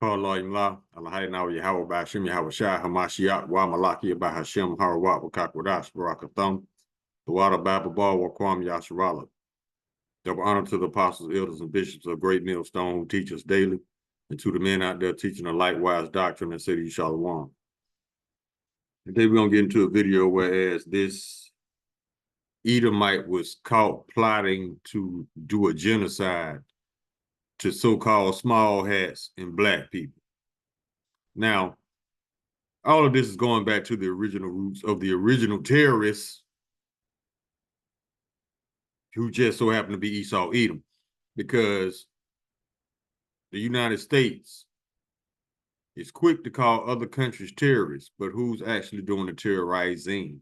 Allah Imla, Allahayna Yahweh Bashim Yahweh Shah Hamashiach Wa Malaki Bahashim Harawat Wakakwadash Barakathum, the water Baba Bar Wakwam Yasharala. Double honor to the apostles, elders, and bishops of Great Millstone who teach us daily, and to the men out there teaching a likewise doctrine and city Shalom. Today we're going to get into a video whereas this Edomite was caught plotting to do a genocide to so-called small hats and black people. Now, all of this is going back to the original roots of the original terrorists who just so happen to be Esau Edom, because the United States is quick to call other countries terrorists, but who's actually doing the terrorizing?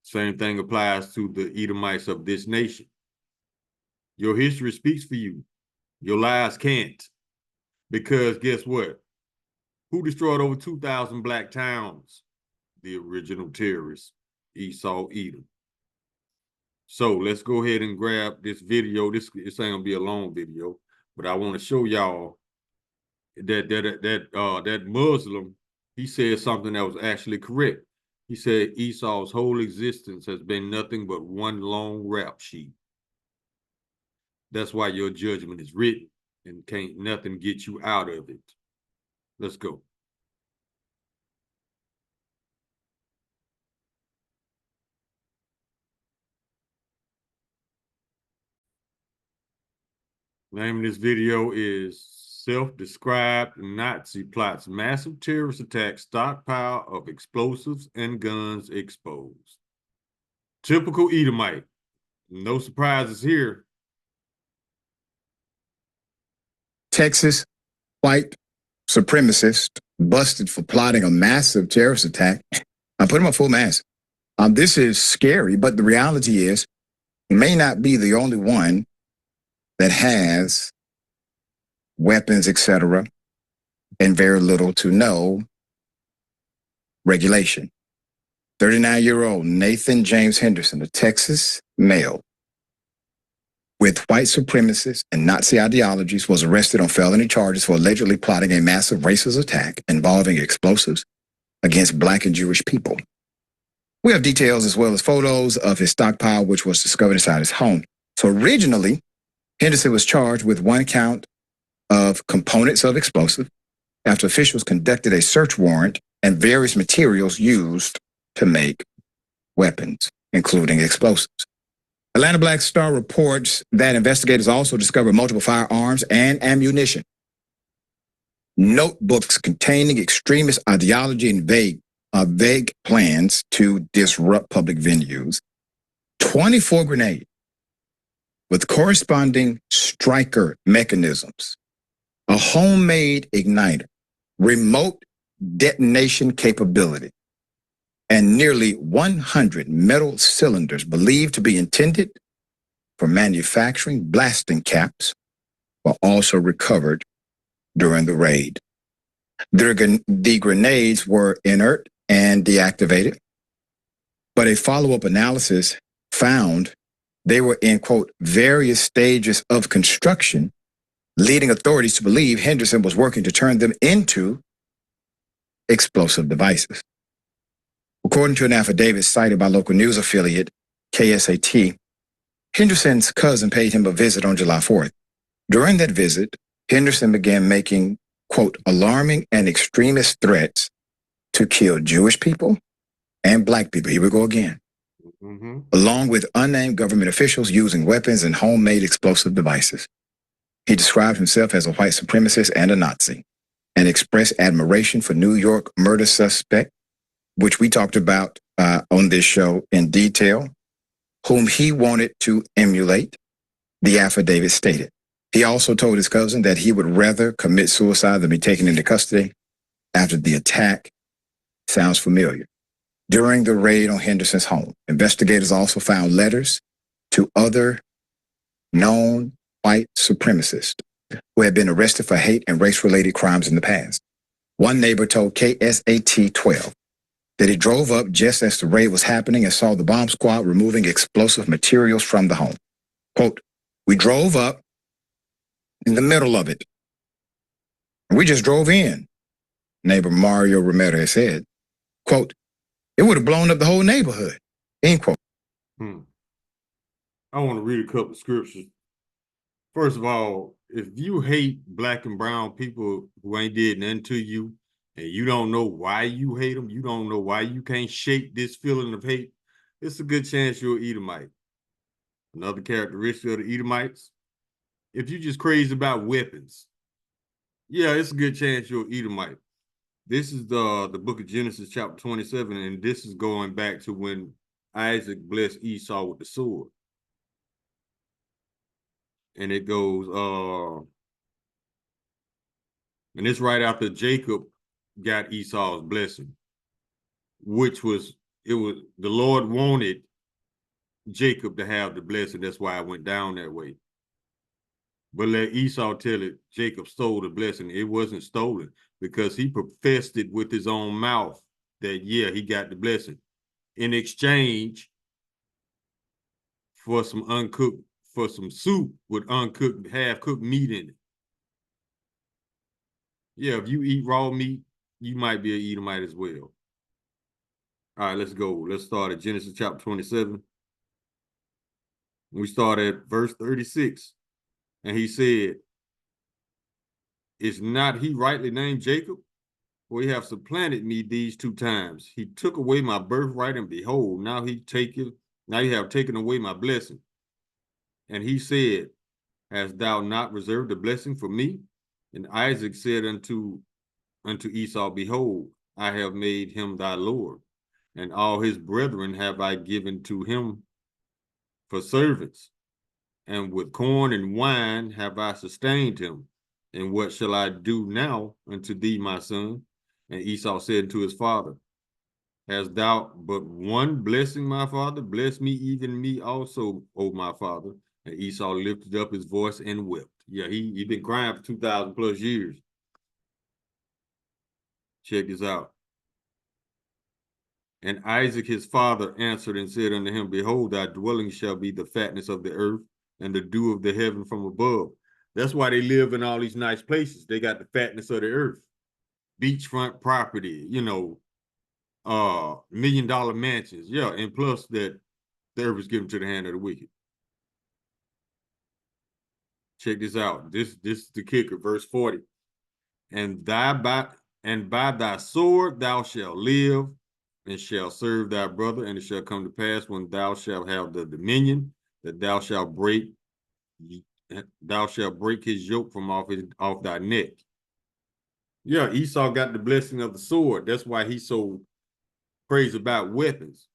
Same thing applies to the Edomites of this nation. Your history speaks for you. Your lies can't. Because guess what? Who destroyed over 2,000 black towns? The original terrorists, Esau Edom. So let's go ahead and grab this video. This ain't gonna be a long video, but I want to show y'all that Muslim, he said something that was actually correct. He said Esau's whole existence has been nothing but one long rap sheet. That's why your judgment is written and can't nothing get you out of it. Let's go. Name of this video is Self-Described Nazi Plots Massive Terrorist Attack Stockpile of Explosives and Guns Exposed. Typical Edomite. No surprises here. Texas white supremacist busted for plotting a massive terrorist attack. I put him on full mask. This is scary, but the reality is he may not be the only one that has weapons, etc., and very little to no regulation. 39-year-old Nathan James Henderson, a Texas male with white supremacist and Nazi ideologies, was arrested on felony charges for allegedly plotting a massive racist attack involving explosives against black and Jewish people. We have details as well as photos of his stockpile, which was discovered inside his home. So originally, Henderson was charged with one count of components of explosive after officials conducted a search warrant and various materials used to make weapons, including explosives. Atlanta Black Star reports that investigators also discovered multiple firearms and ammunition, notebooks containing extremist ideology and vague plans to disrupt public venues, 24 grenades with corresponding striker mechanisms, a homemade igniter, remote detonation capability, and nearly 100 metal cylinders believed to be intended for manufacturing blasting caps were also recovered during the raid. The grenades were inert and deactivated, but a follow-up analysis found they were in, quote, various stages of construction, leading authorities to believe Henderson was working to turn them into explosive devices. According to an affidavit cited by local news affiliate KSAT, Henderson's cousin paid him a visit on July 4th. During that visit, Henderson began making, quote, alarming and extremist threats to kill Jewish people and black people. Here we go again. Along with unnamed government officials using weapons and homemade explosive devices. He described himself as a white supremacist and a Nazi and expressed admiration for New York murder suspect, which we talked about on this show in detail, whom he wanted to emulate, the affidavit stated. He also told his cousin that he would rather commit suicide than be taken into custody after the attack. Sounds familiar. During the raid on Henderson's home, investigators also found letters to other known white supremacists who had been arrested for hate and race-related crimes in the past. One neighbor told KSAT 12 that he drove up just as the raid was happening and saw the bomb squad removing explosive materials from the home. Quote, we drove up in the middle of it. We just drove in, neighbor Mario Ramirez said. Quote, it would have blown up the whole neighborhood, end quote. I want to read a couple of scriptures. First of all, if you hate black and brown people who ain't did nothing to you, and you don't know why you hate them, you don't know why you can't shake this feeling of hate, it's a good chance you're an Edomite. Another characteristic of the Edomites, if you just crazy about weapons, yeah, it's a good chance you're an Edomite. This is the book of Genesis, chapter 27, and this is going back to when Isaac blessed Esau with the sword. And it goes, and it's right after Jacob got Esau's blessing, which was, the Lord wanted Jacob to have the blessing. That's why it went down that way. But let Esau tell it, Jacob stole the blessing. It wasn't stolen because he professed it with his own mouth that, yeah, he got the blessing in exchange for some soup with uncooked, half-cooked meat in it. Yeah, if you eat raw meat, you might be an Edomite as well. All right, let's go. Let's start at Genesis chapter 27. We start at verse 36. And he said, is not he rightly named Jacob? For he hath supplanted me these 2 times. He took away my birthright, and behold, now you have taken away my blessing. And he said, hast thou not reserved a blessing for me? And Isaac said unto Esau, behold, I have made him thy Lord, and all his brethren have I given to him for servants. And with corn and wine have I sustained him. And what shall I do now unto thee, my son? And Esau said unto his father, hast thou but one blessing, my father? Bless me, even me also, O my father. And Esau lifted up his voice and wept. Yeah, he been crying for 2,000 plus years. Check this out. And Isaac his father answered and said unto him, behold, thy dwelling shall be the fatness of the earth, and the dew of the heaven from above. That's why they live in all these nice places. They got the fatness of the earth, beachfront property, $1 million mansions. Yeah, and plus that the earth is given to the hand of the wicked. Check this out. This is the kicker, verse 40. And by thy sword thou shalt live, and shalt serve thy brother, and it shall come to pass when thou shalt have the dominion, that thou shalt break his yoke from off thy neck. Yeah, Esau got the blessing of the sword. That's why he's so crazy about weapons.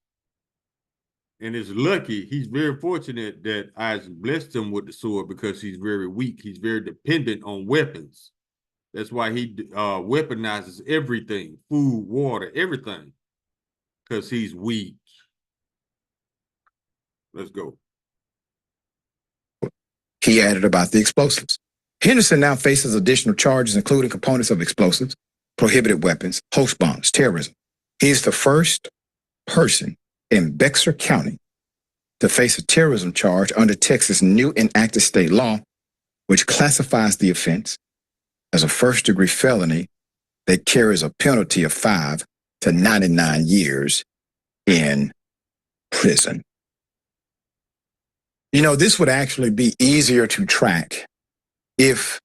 And it's lucky, he's very fortunate that Isaac blessed him with the sword, because he's very weak. He's very dependent on weapons. That's why he weaponizes everything, food, water, everything, because he's weak. Let's go. He added about the explosives. Henderson now faces additional charges, including components of explosives, prohibited weapons, host bombs, terrorism. He is the first person in Bexar County to face a terrorism charge under Texas' new enacted state law, which classifies the offense as a first-degree felony that carries a penalty of 5 to 99 years in prison. This would actually be easier to track if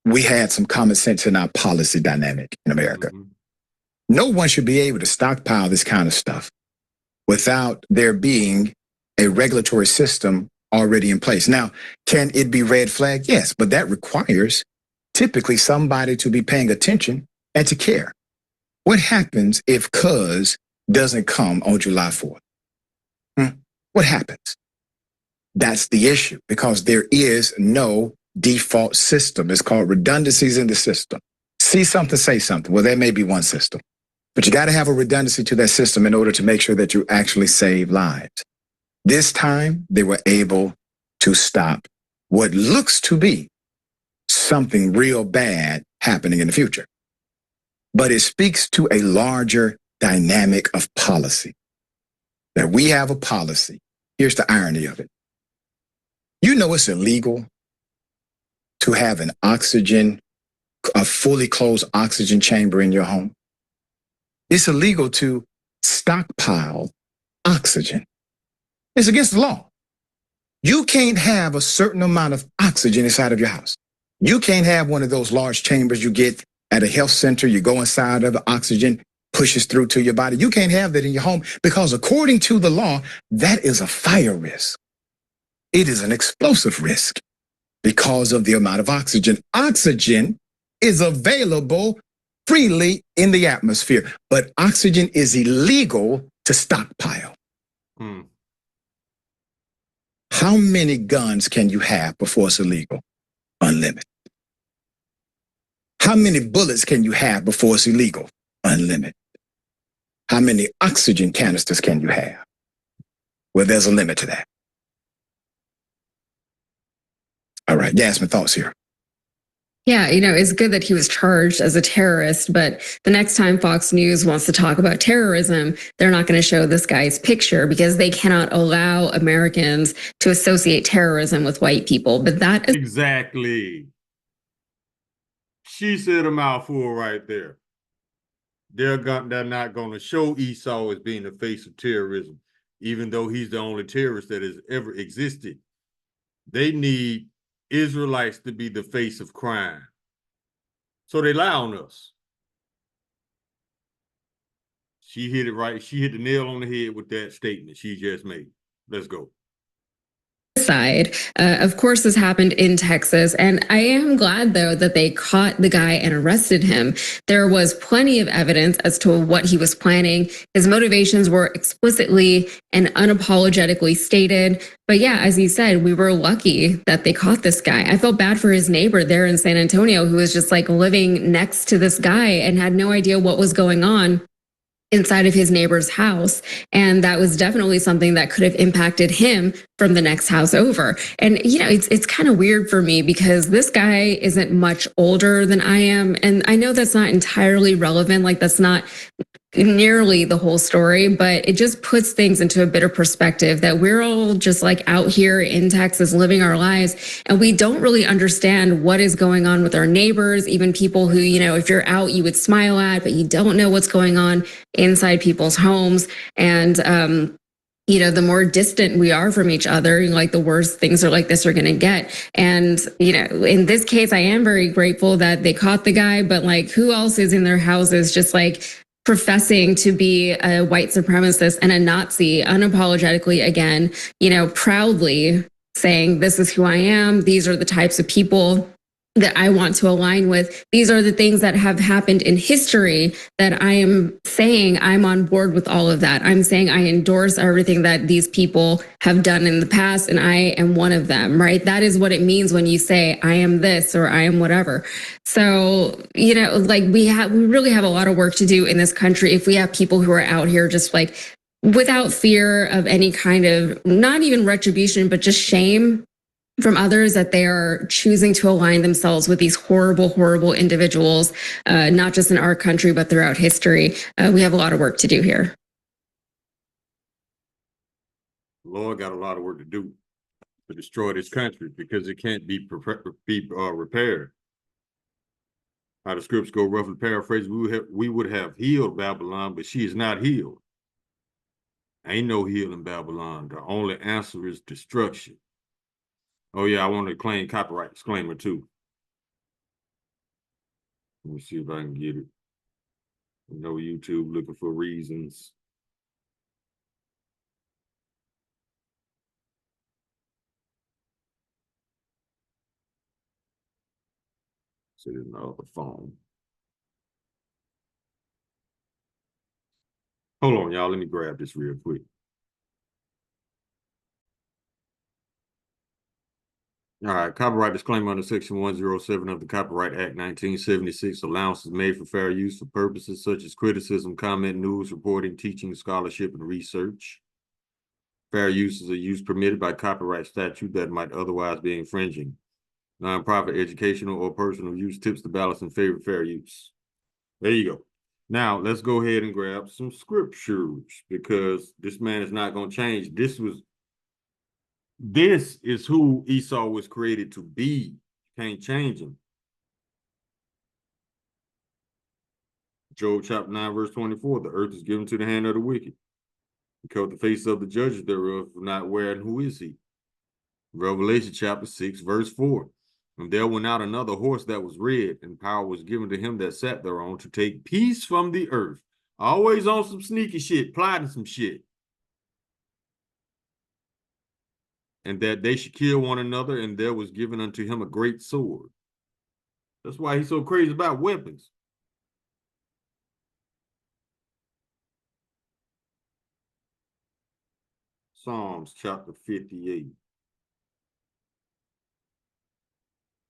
we had some common sense in our policy dynamic in America. Mm-hmm. No one should be able to stockpile this kind of stuff without there being a regulatory system already in place. Now, can it be red flag? Yes, but that requires typically somebody to be paying attention and to care. What happens if cuz doesn't come on July 4th? What happens? That's the issue, because there is no default system. It's called redundancies in the system. See something, say something. Well, there may be one system, but you got to have a redundancy to that system in order to make sure that you actually save lives. This time, they were able to stop what looks to be something real bad happening in the future. But it speaks to a larger dynamic of policy, that we have a policy. Here's the irony of it. It's illegal to have an oxygen a fully closed oxygen chamber in your home. It's illegal to stockpile oxygen. It's against the law. You can't have a certain amount of oxygen inside of your house. You can't have one of those large chambers you get at a health center. You go inside of the oxygen pushes through to your body. You can't have that in your home because according to the law, that is a fire risk. It is an explosive risk because of the amount of oxygen. Oxygen is available freely in the atmosphere, but oxygen is illegal to stockpile. How many guns can you have before it's illegal? Unlimited. How many bullets can you have before it's illegal? Unlimited. How many oxygen canisters can you have? Well, there's a limit to that. All right, Yasmin, thoughts here. Yeah, it's good that he was charged as a terrorist, but the next time Fox News wants to talk about terrorism, they're not going to show this guy's picture because they cannot allow Americans to associate terrorism with white people. But that is exactly. She said a mouthful right there. They're not going to show Esau as being the face of terrorism, even though he's the only terrorist that has ever existed. They need Israelites to be the face of crime. So they lie on us. She hit it right. She hit the nail on the head with that statement she just made. Let's go. Side. Of course, this happened in Texas, and I am glad, though, that they caught the guy and arrested him. There was plenty of evidence as to what he was planning. His motivations were explicitly and unapologetically stated. But yeah, as you said, we were lucky that they caught this guy. I felt bad for his neighbor there in San Antonio who was just like living next to this guy and had no idea what was going on inside of his neighbor's house. And that was definitely something that could have impacted him from the next house over. And, it's kind of weird for me because this guy isn't much older than I am. And I know that's not entirely relevant. Like that's not nearly the whole story, but it just puts things into a bit of perspective that we're all just like out here in Texas living our lives and we don't really understand what is going on with our neighbors, even people who, if you're out, you would smile at, but you don't know what's going on inside people's homes. And, the more distant we are from each other, like the worse things are like this are going to get. And, in this case, I am very grateful that they caught the guy, but like who else is in their houses just like professing to be a white supremacist and a Nazi unapologetically again, proudly saying, this is who I am. These are the types of people that I want to align with. These are the things that have happened in history that I am saying I'm on board with all of that. I'm saying I endorse everything that these people have done in the past and I am one of them, right? That is what it means when you say I am this or I am whatever. So, we really have a lot of work to do in this country if we have people who are out here just like without fear of any kind of, not even retribution, but just shame from others that they are choosing to align themselves with these horrible, horrible individuals, not just in our country, but throughout history. We have a lot of work to do here. The Lord got a lot of work to do to destroy this country because it can't be repaired. How the scripts go, roughly paraphrased, we would have healed Babylon, but she is not healed. Ain't no healing Babylon. The only answer is destruction. Oh yeah, I want to claim copyright disclaimer too. Let me see if I can get it. No YouTube looking for reasons. Sit in the other phone. Hold on, y'all. Let me grab this real quick. All right, copyright disclaimer under Section 107 of the Copyright Act 1976. Allowances made for fair use for purposes such as criticism, comment, news, reporting, teaching, scholarship, and research. Fair use is a use permitted by copyright statute that might otherwise be infringing. Nonprofit, educational, or personal use tips the balance in favor of fair use. There you go. Now, let's go ahead and grab some scriptures because this man is not going to change. This is who Esau was created to be. You can't change him. Job chapter 9, verse 24, the earth is given to the hand of the wicked, because the face of the judges thereof are not aware, and who is he? Revelation chapter 6, verse 4. And there went out another horse that was red, and power was given to him that sat thereon to take peace from the earth. Always on some sneaky shit, plotting some shit. And that they should kill one another, and there was given unto him a great sword. That's why he's so crazy about weapons. Psalms chapter 58,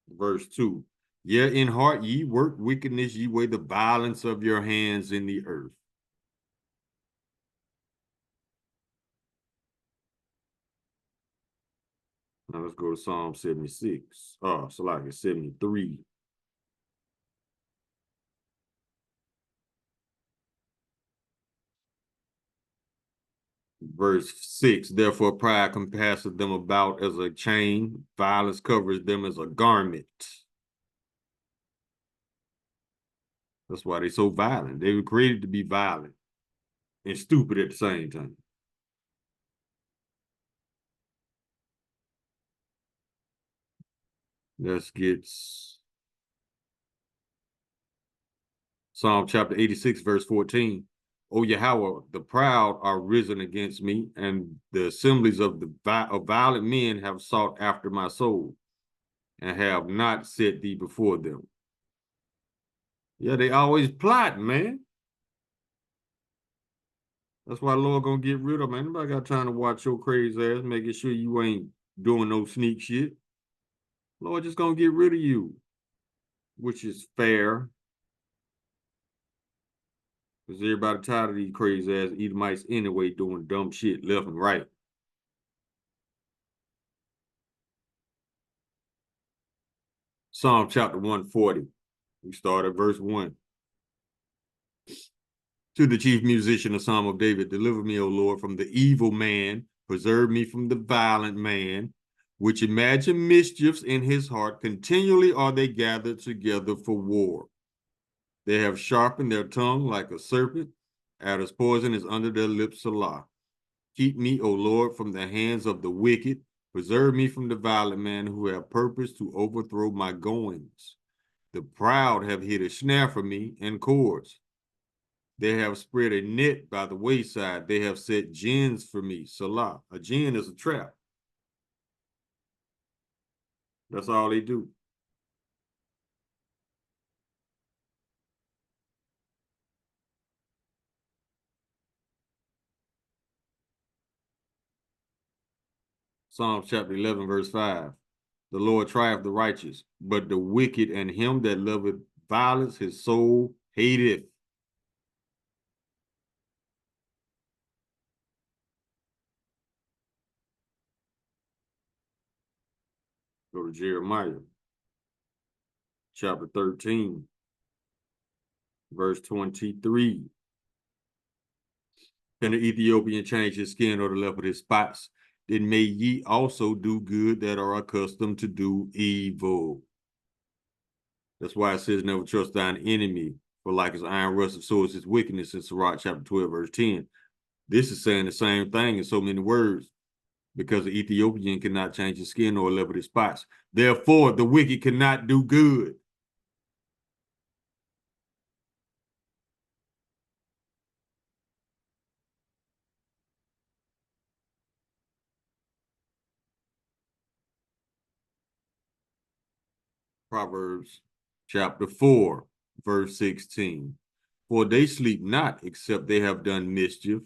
verse 2. Yet in heart ye work wickedness, ye weigh the violence of your hands in the earth. Now let's go to Psalm 76. So like it's 73. Verse 6, therefore pride compasseth them about as a chain, violence covers them as a garment. That's why they're so violent. They were created to be violent and stupid at the same time. Let's get Psalm chapter 86, verse 14. O Yahweh, the proud are risen against me, and the assemblies of violent men have sought after my soul, and have not set thee before them. Yeah, they always plotting, man. That's why the Lord gonna get rid of them. Anybody got time to watch your crazy ass, making sure you ain't doing no sneak shit? Lord just gonna get rid of you, which is fair. Because everybody tired of these crazy ass Edomites anyway doing dumb shit left and right. Psalm chapter 140. We start at verse 1. To the chief musician, a psalm of David, deliver me, O Lord, from the evil man, preserve me from the violent man, which imagine mischiefs in his heart. Continually are they gathered together for war. They have sharpened their tongue like a serpent. Adder's poison is under their lips, Salah. Keep me, O Lord, from the hands of the wicked. Preserve me from the violent man who have purpose to overthrow my goings. The proud have hid a snare for me and cords. They have spread a net by the wayside. They have set gins for me. Salah. A gin is a trap. That's all they do. Psalm chapter 11, verse 5. The Lord trieth the righteous, but the wicked and him that loveth violence, his soul hateth. Go to Jeremiah chapter 13, verse 23. Can the Ethiopian change his skin or the leopard his spots? Then may ye also do good that are accustomed to do evil. That's why it says, never trust thine enemy, for like his iron rust so is his wickedness in Sirach chapter 12, verse 10. This is saying the same thing in so many words, because the Ethiopian cannot change his skin or leopard his spots. Therefore, the wicked cannot do good. Proverbs chapter 4, verse 16. For they sleep not, except they have done mischief,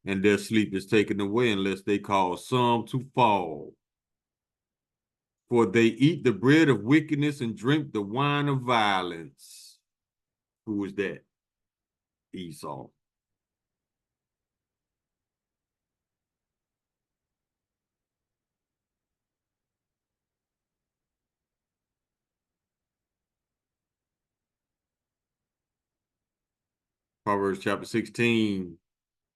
and their sleep is taken away unless they cause some to fall. For they eat the bread of wickedness and drink the wine of violence. Who is that? Esau. Proverbs chapter 16,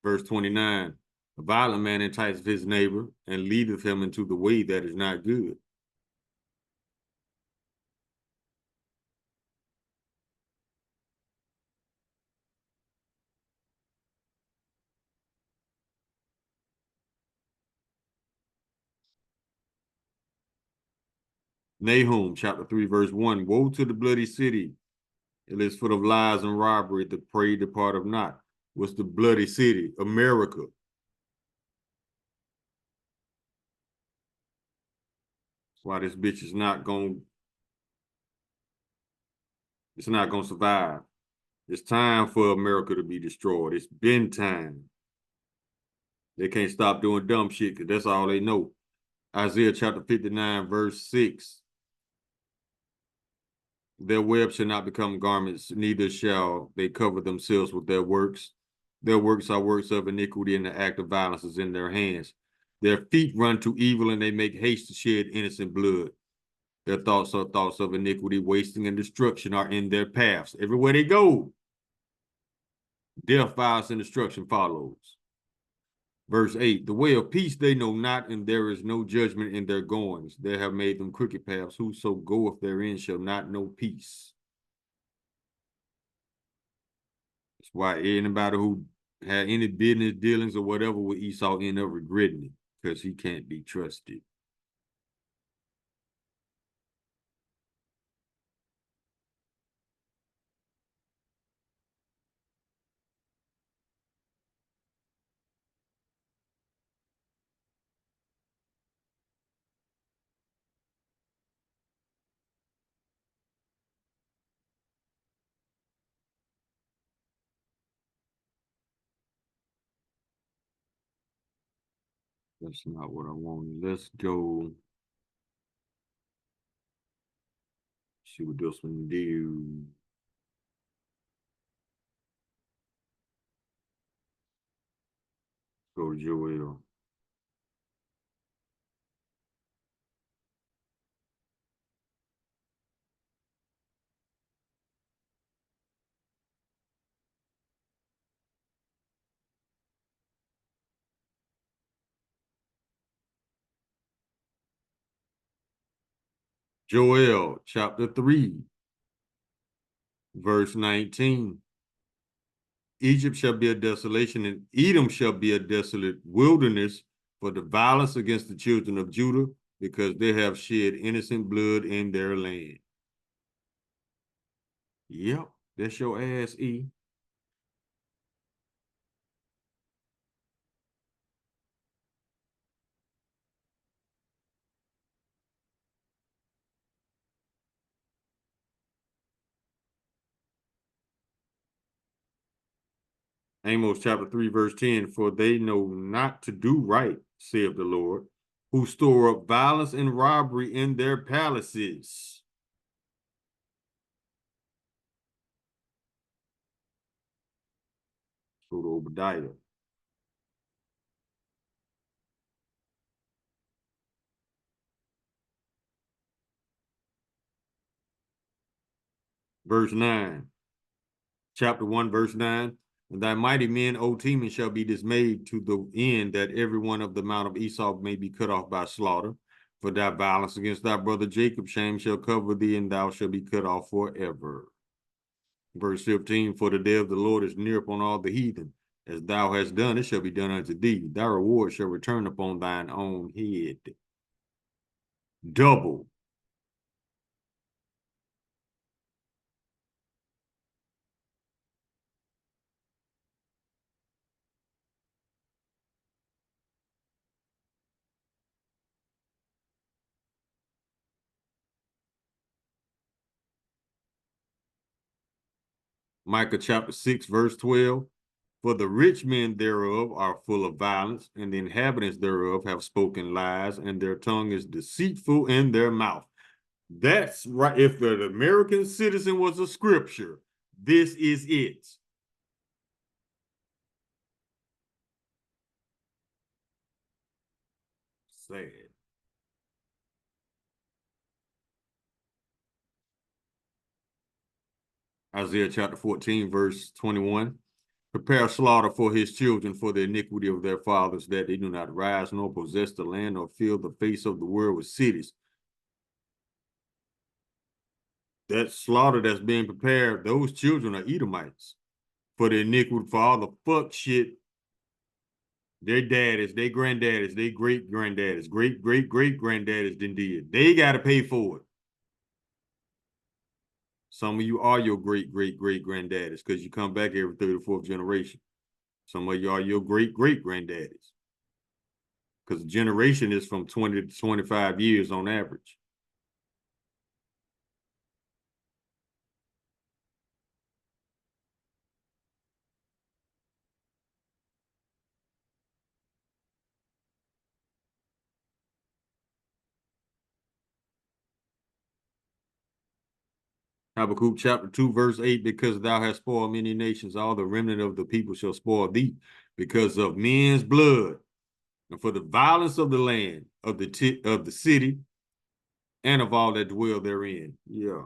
verse 29. A violent man enticeth his neighbor and leadeth him into the way that is not good. Nahum chapter 3, verse 1. Woe to the bloody city. It is full of lies and robbery. The prey departeth not. What's the bloody city? America. That's why this bitch is not going. It's not going to survive. It's time for America to be destroyed. It's been time. They can't stop doing dumb shit because that's all they know. Isaiah chapter 59, verse 6. Their web shall not become garments, neither shall they cover themselves with their works. Their works are works of iniquity, and the act of violence is in their hands. Their feet run to evil, and they make haste to shed innocent blood. Their thoughts are thoughts of iniquity, wasting and destruction are in their paths. Everywhere they go, death, violence, and destruction follows. Verse 8, the way of peace they know not, and there is no judgment in their goings. They have made them crooked paths. Whoso goeth therein shall not know peace. That's why anybody who had any business dealings or whatever with Esau end up regretting it, because he can't be trusted. That's not what I wanted. Let's go see what this one do. Go to Joel. Joel chapter 3, verse 19. Egypt shall be a desolation, and Edom shall be a desolate wilderness for the violence against the children of Judah, because they have shed innocent blood in their land. Yep, that's your ass, E. Amos chapter 3, verse 10, for they know not to do right, saith the Lord, who store up violence and robbery in their palaces. Go to Obadiah. Verse 9. Chapter 1, verse 9. And thy mighty men, O Teman, shall be dismayed to the end that every one of the mount of Esau may be cut off by slaughter. For thy violence against thy brother Jacob, shame shall cover thee, and thou shalt be cut off forever. Verse 15, for the day of the Lord is near upon all the heathen. As thou hast done, it shall be done unto thee. Thy reward shall return upon thine own head. Double. Micah chapter 6, verse 12. For the rich men thereof are full of violence, and the inhabitants thereof have spoken lies, and their tongue is deceitful in their mouth. That's right. If the American citizen was a scripture, this is it. Sad. Isaiah chapter 14, verse 21. Prepare slaughter for his children for the iniquity of their fathers, that they do not rise nor possess the land nor fill the face of the world with cities. That slaughter that's being prepared, those children are Edomites for the iniquity, for all the fuck shit their daddies, their granddaddies, their great granddaddies, great granddaddies done did. They got to pay for it. Some of you are your great-great-great-granddaddies because you come back every third or fourth generation. Some of you are your great-great-granddaddies because the generation is from 20 to 25 years on average. Habakkuk chapter 2, verse 8, because thou hast spoiled many nations, all the remnant of the people shall spoil thee because of men's blood and for the violence of the land, of the city, and of all that dwell therein. Yeah.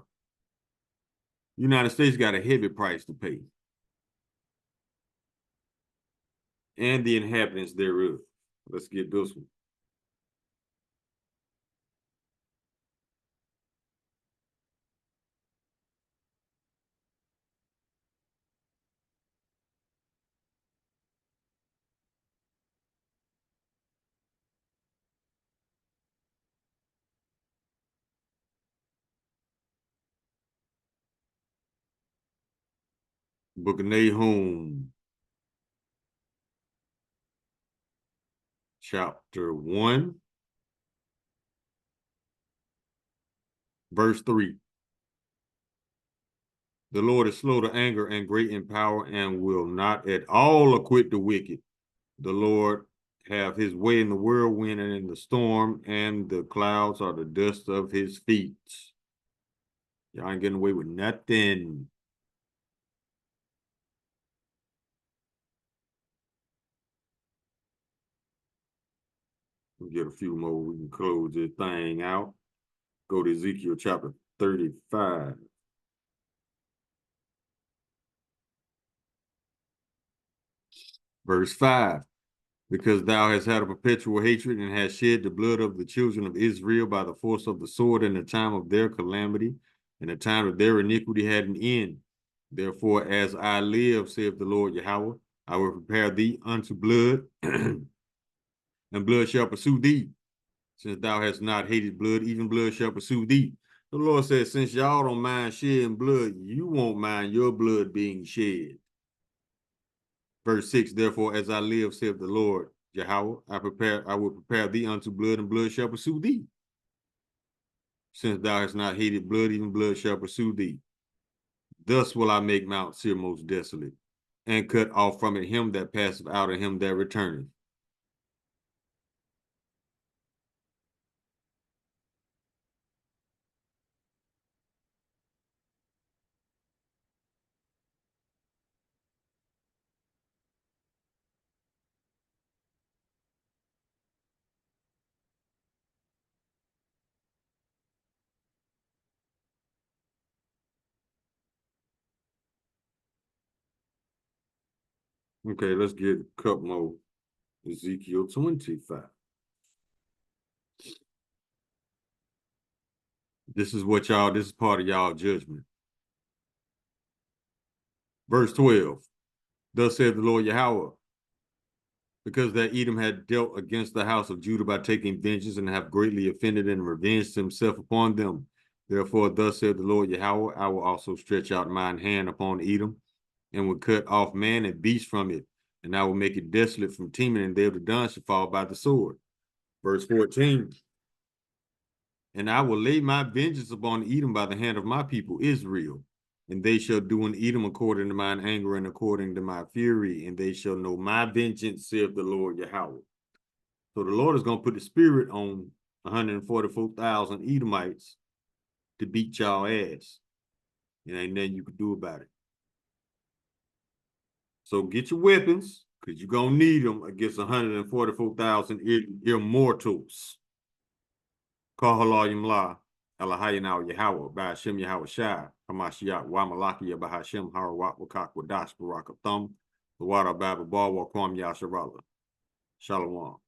United States got a heavy price to pay. And the inhabitants thereof. Let's get this one. Book of Nahum, chapter 1, verse 3. The Lord is slow to anger and great in power and will not at all acquit the wicked. The Lord have his way in the whirlwind and in the storm, and the clouds are the dust of his feet. Y'all ain't getting away with nothing. We'll get a few more. We can close this thing out. Go to Ezekiel chapter 35. Verse 5. Because thou hast had a perpetual hatred and hast shed the blood of the children of Israel by the force of the sword in the time of their calamity, and the time of their iniquity had an end. Therefore, as I live, saith the Lord Yahweh, I will prepare thee unto blood, and blood shall pursue thee. Since thou hast not hated blood, even blood shall pursue thee. The Lord says, since y'all don't mind shedding blood, you won't mind your blood being shed. Verse 6, therefore, as I live, saith the Lord Yahweh, I will prepare thee unto blood, and blood shall pursue thee. Since thou hast not hated blood, even blood shall pursue thee. Thus will I make Mount Seir most desolate, and cut off from it him that passeth out, and him that returneth. Okay, let's get a couple more. Ezekiel 25. This is part of y'all judgment. Verse 12. Thus saith the Lord Yahweh, because that Edom had dealt against the house of Judah by taking vengeance, and have greatly offended and revenged himself upon them. Therefore, thus saith the Lord Yahweh, I will also stretch out mine hand upon Edom, and will cut off man and beast from it, and I will make it desolate from Teman, and they of the Don shall fall by the sword. Verse 14. And I will lay my vengeance upon Edom by the hand of my people Israel, and they shall do in Edom according to mine anger and according to my fury, and they shall know my vengeance, saith the Lord Yahweh. So the Lord is going to put the spirit on 144,000 Edomites to beat y'all ass. And ain't nothing you can do about it. So get your weapons, because you're going to need them against 144,000 immortals. Kahalayim La, Elahayanaw Yahweh, Ba'ashem Yahweh Shai, Hamashiach, Wamalaki, Bahashem, Harawat, Wakak, Wadash, Barakathum, the Wada Baba Bar, Wakwam Yasharala. Shalom.